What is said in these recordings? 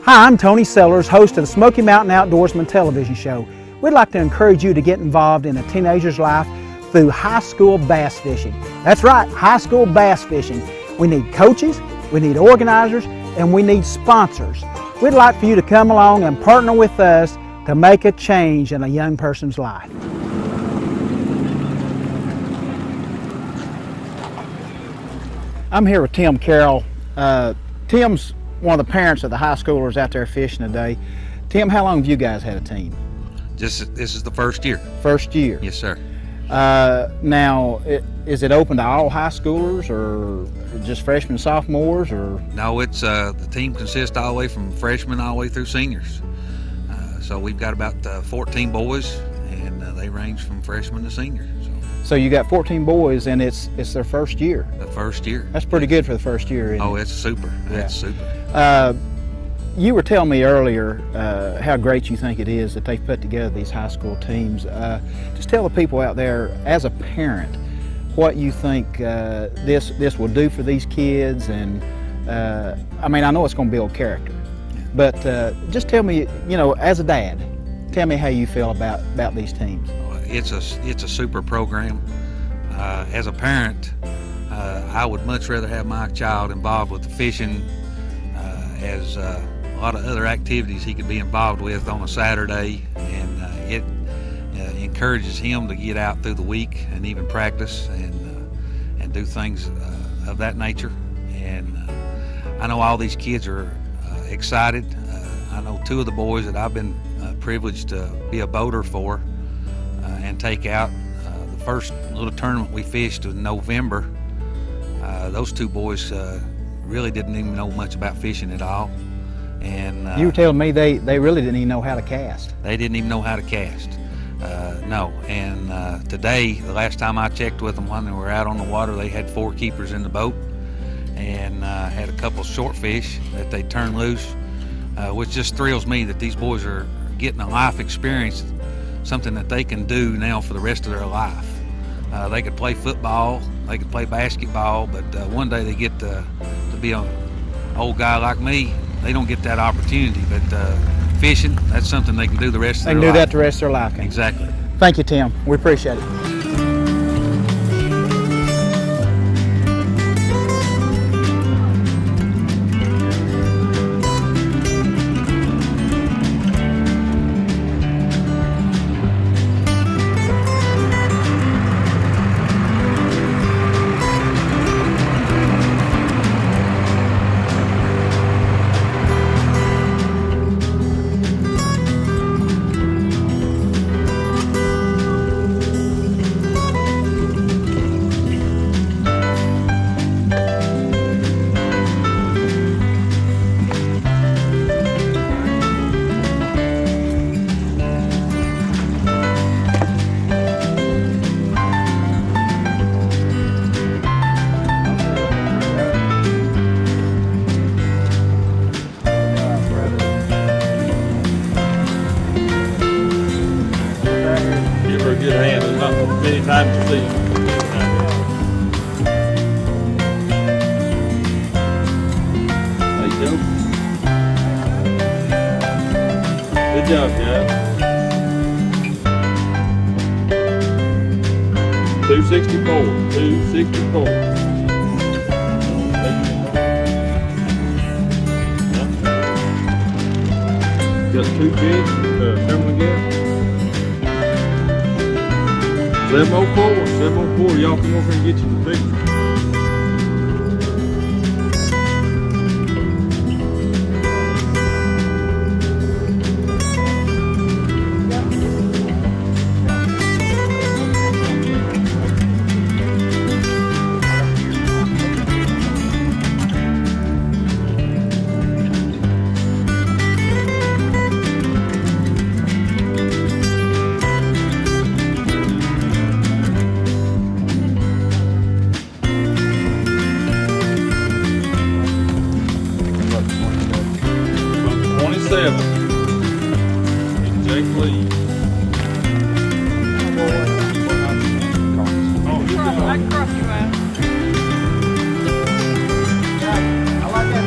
Hi, I'm Tony Sellers, host of the Smoky Mountain Outdoorsman television show. We'd like to encourage you to get involved in a teenager's life through high school bass fishing. That's right, high school bass fishing. We need coaches, we need organizers, and we need sponsors. We'd like for you to come along and partner with us to make a change in a young person's life. I'm here with Tim Carroll. Tim's one of the parents of the high schoolers out there fishing today. Tim, how long have you guys had a team? This is the first year. First year? Yes, sir. Now, is it open to all high schoolers or just freshmen and sophomores? Or? No, it's the team consists all the way from freshmen all the way through seniors. So we've got about 14 boys, and they range from freshmen to seniors. So you got 14 boys, and it's their first year. The first year. That's pretty good for the first year. Oh, it's super. That's super. You were telling me earlier how great you think it is that they've put together these high school teams. Just tell the people out there, as a parent, what you think this will do for these kids. And I mean, I know it's going to build character, but just tell me, you know, as a dad, tell me how you feel about these teams. It's a super program. As a parent, I would much rather have my child involved with the fishing as a lot of other activities he could be involved with on a Saturday, and it encourages him to get out through the week and even practice and do things of that nature. And I know all these kids are excited. I know two of the boys that I've been privileged to be a boater for and take out. The first little tournament we fished in November, those two boys really didn't even know much about fishing at all. And you were telling me they really didn't even know how to cast. They didn't even know how to cast. No. And today, the last time I checked with them when they were out on the water, they had 4 keepers in the boat and had a couple short fish that they turned loose, which just thrills me that these boys are getting a life experience, something that they can do now for the rest of their life. They could play football, they could play basketball, but one day they get to be an old guy like me. They don't get that opportunity, but fishing, that's something they can do the rest of their life. They can do that the rest of their life. Exactly. Thank you, Tim. We appreciate it. Good hand. There's not many times to see him. There you go. Good job, guys. 264. 264. Got 2 fish, similar gas. 704, 704, y'all come over and get you the picture. Jake Lee. I can cross you out. I like that.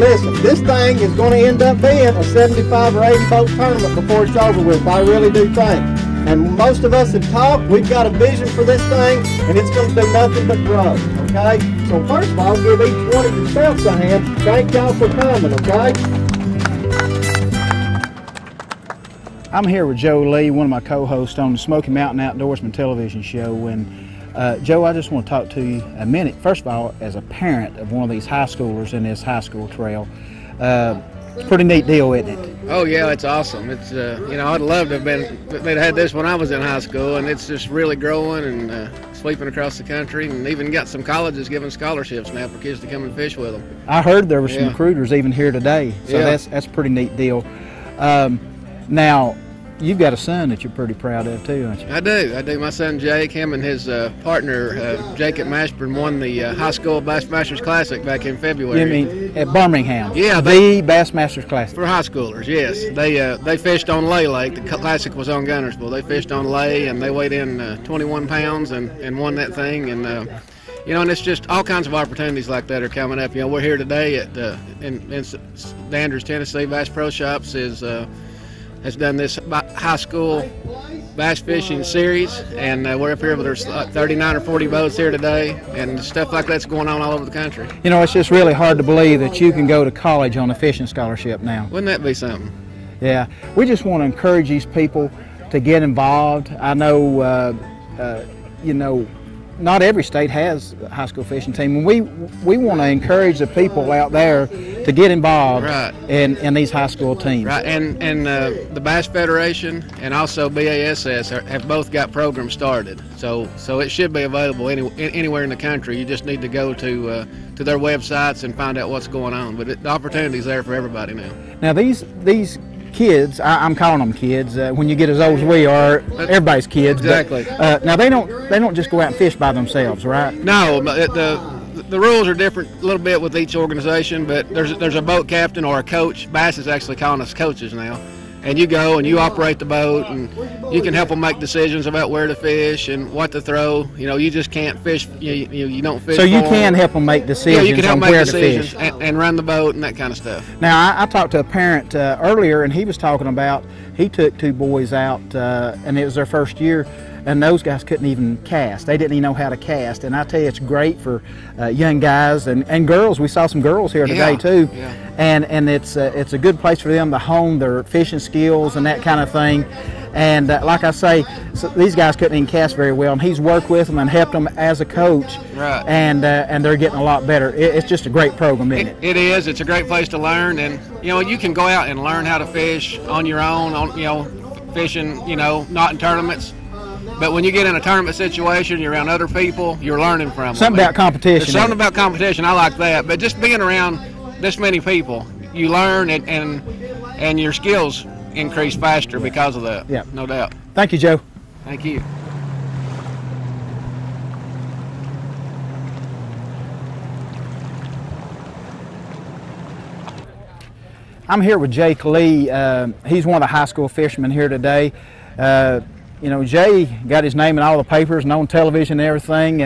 listen, this thing is going to end up being a 75 or 80 boat tournament before it's over with. I really do think. And most of us have talked. We've got a vision for this thing, and it's going to do nothing but grow. Okay? So first of all, give each one of yourselves a hand. Thank y'all for coming. Okay? I'm here with Joe Lee, one of my co-hosts on the Smoky Mountain Outdoorsman television show. And Joe, I just want to talk to you a minute. First of all, as a parent of one of these high schoolers in this high school trail, it's a pretty neat deal, isn't it? Oh yeah, it's awesome. It's you know, I'd love to have had this when I was in high school, and it's just really growing and sweeping across the country, and even got some colleges giving scholarships now for kids to come and fish with them. I heard there were some recruiters even here today, so that's a pretty neat deal. Now, you've got a son that you're pretty proud of too, aren't you? I do. My son Jake, him and his partner Jacob Mashburn won the High School Bassmasters Classic back in February. You mean at Birmingham? Yeah, the Bassmasters Classic. For high schoolers, yes. They fished on Lay Lake. The Classic was on Gunnersville. They fished on Lay, and they weighed in 21 pounds and won that thing. And you know, and it's just all kinds of opportunities like that are coming up. You know, we're here today at in Danders, Tennessee. Bass Pro Shops has done this high school bass fishing series, and we're up here with there's 39 or 40 boats here today, and stuff like that's going on all over the country. You know, it's just really hard to believe that you can go to college on a fishing scholarship now. Wouldn't that be something? Yeah, we just want to encourage these people to get involved. I know, you know, not every state has a high school fishing team, and we want to encourage the people out there to get involved in these high school teams. Right, and the Bass Federation and also BASS have both got programs started, so it should be available anywhere in the country. You just need to go to their websites and find out what's going on. But the opportunity's there for everybody now. Now these kids, I'm calling them kids. When you get as old as we are, everybody's kids. Exactly. But, now they don't just go out and fish by themselves, right? No, the rules are different a little bit with each organization, but there's a boat captain or a coach. Bass is actually calling us coaches now. And you go and you operate the boat, and you can help them make decisions about where to fish and what to throw. You know, you just can't fish. You don't fish. So you can help them make decisions. Yeah, you can help on make where decisions to fish and run the boat and that kind of stuff. Now, I talked to a parent earlier, and he was talking about he took two boys out, and it was their first year, and those guys couldn't even cast. They didn't even know how to cast. And I tell you, it's great for young guys and girls. We saw some girls here today too, and it's a good place for them to hone their fishing skills and that kind of thing. And like I say, so these guys couldn't even cast very well, and he's worked with them and helped them as a coach. Right. And they're getting a lot better. It's just a great program, isn't it? It is. It's a great place to learn, and you know, you can go out and learn how to fish on your own. Fishing, not in tournaments. But when you get in a tournament situation, you're around other people, you're learning from them. Something about competition. There's something about competition. I like that. But just being around this many people, you learn and your skills increase faster because of that. Yeah. No doubt. Thank you, Joe. Thank you. I'm here with Jake Lee. He's one of the high school fishermen here today. Jay got his name in all the papers and on television and everything.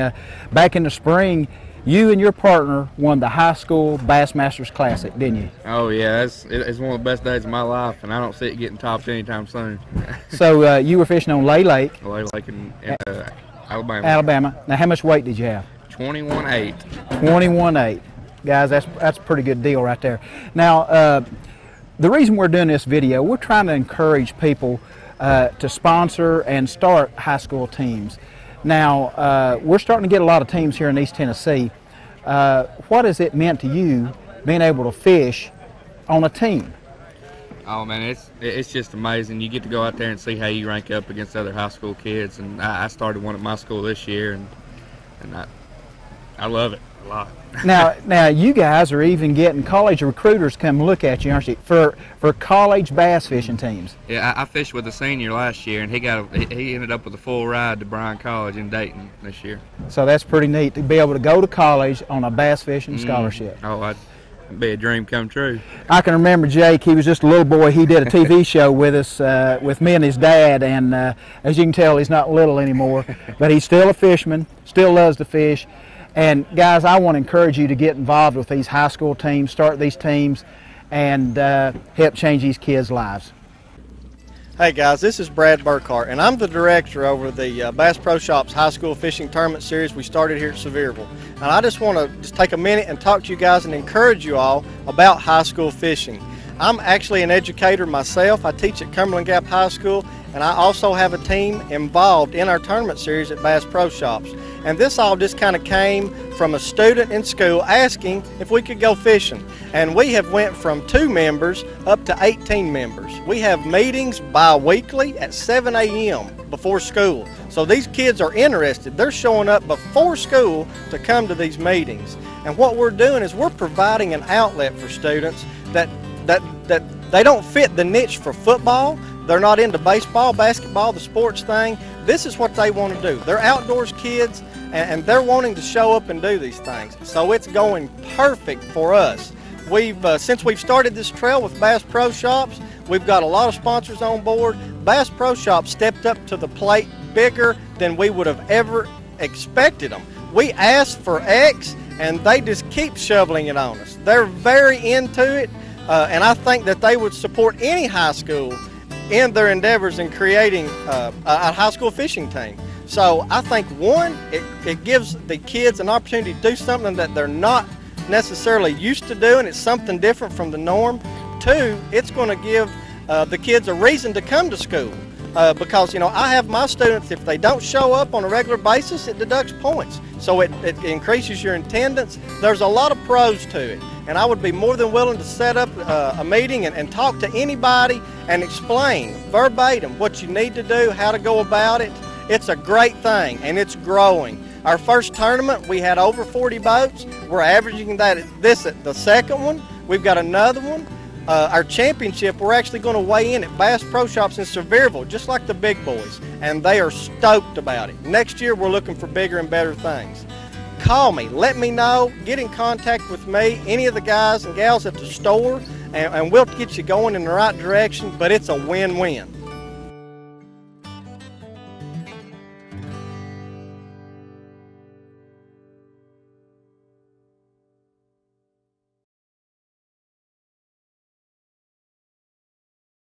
Back in the spring, you and your partner won the High School Bassmasters Classic, didn't you? Oh yeah, it's one of the best days of my life, and I don't see it getting topped anytime soon. So you were fishing on Lay Lake. Lay Lake in Alabama. Alabama. Now, how much weight did you have? 21.8. 21.8. Guys, that's a pretty good deal right there. Now, the reason we're doing this video, we're trying to encourage people to sponsor and start high school teams. Now, we're starting to get a lot of teams here in East Tennessee. What has it meant to you being able to fish on a team? Oh man, it's just amazing. You get to go out there and see how you rank up against other high school kids. And I started one at my school this year, and I love it a lot. Now you guys are even getting college recruiters come look at you, aren't you, for college bass fishing teams? Yeah, I fished with a senior last year, and he ended up with a full ride to Bryan College in Dayton this year. So that's pretty neat to be able to go to college on a bass fishing scholarship. Oh, it'd be a dream come true. I can remember Jake. He was just a little boy. He did a TV show with us, with me and his dad, and as you can tell, he's not little anymore, but he's still a fisherman, still loves to fish. And guys, I want to encourage you to get involved with these high school teams, start these teams, and help change these kids' lives. Hey guys, this is Brad Burkhart, and I'm the director over the Bass Pro Shops High School Fishing Tournament Series we started here at Sevierville. And I just want to take a minute and talk to you guys and encourage you all about high school fishing. I'm actually an educator myself. I teach at Cumberland Gap High School, and I also have a team involved in our tournament series at Bass Pro Shops. And this all just kind of came from a student in school asking if we could go fishing. And we have went from 2 members up to 18 members. We have meetings bi-weekly at 7 a.m. before school. So these kids are interested. They're showing up before school to come to these meetings. And what we're doing is we're providing an outlet for students that they don't fit the niche for football. They're not into baseball, basketball, the sports thing. This is what they want to do. They're outdoors kids, and they're wanting to show up and do these things. So it's going perfect for us. Since we've started this trail with Bass Pro Shops, we've got a lot of sponsors on board. Bass Pro Shops stepped up to the plate bigger than we would have ever expected them. We asked for X, and they just keep shoveling it on us. They're very into it, and I think that they would support any high school in their endeavors in creating a high school fishing team. So I think, one, it gives the kids an opportunity to do something that they're not necessarily used to doing. It's something different from the norm. 2, it's going to give the kids a reason to come to school. Because, you know, I have my students, if they don't show up on a regular basis, it deducts points. So it increases your attendance. There's a lot of pros to it. And I would be more than willing to set up a meeting and talk to anybody and explain verbatim what you need to do, how to go about it. It's a great thing, and it's growing. Our first tournament, we had over 40 boats. We're averaging that at the second one. We've got another one. Our championship, we're actually going to weigh in at Bass Pro Shops in Sevierville, just like the big boys, and they are stoked about it. Next year, we're looking for bigger and better things. Call me, let me know, get in contact with me, any of the guys and gals at the store, and we'll get you going in the right direction, but it's a win-win.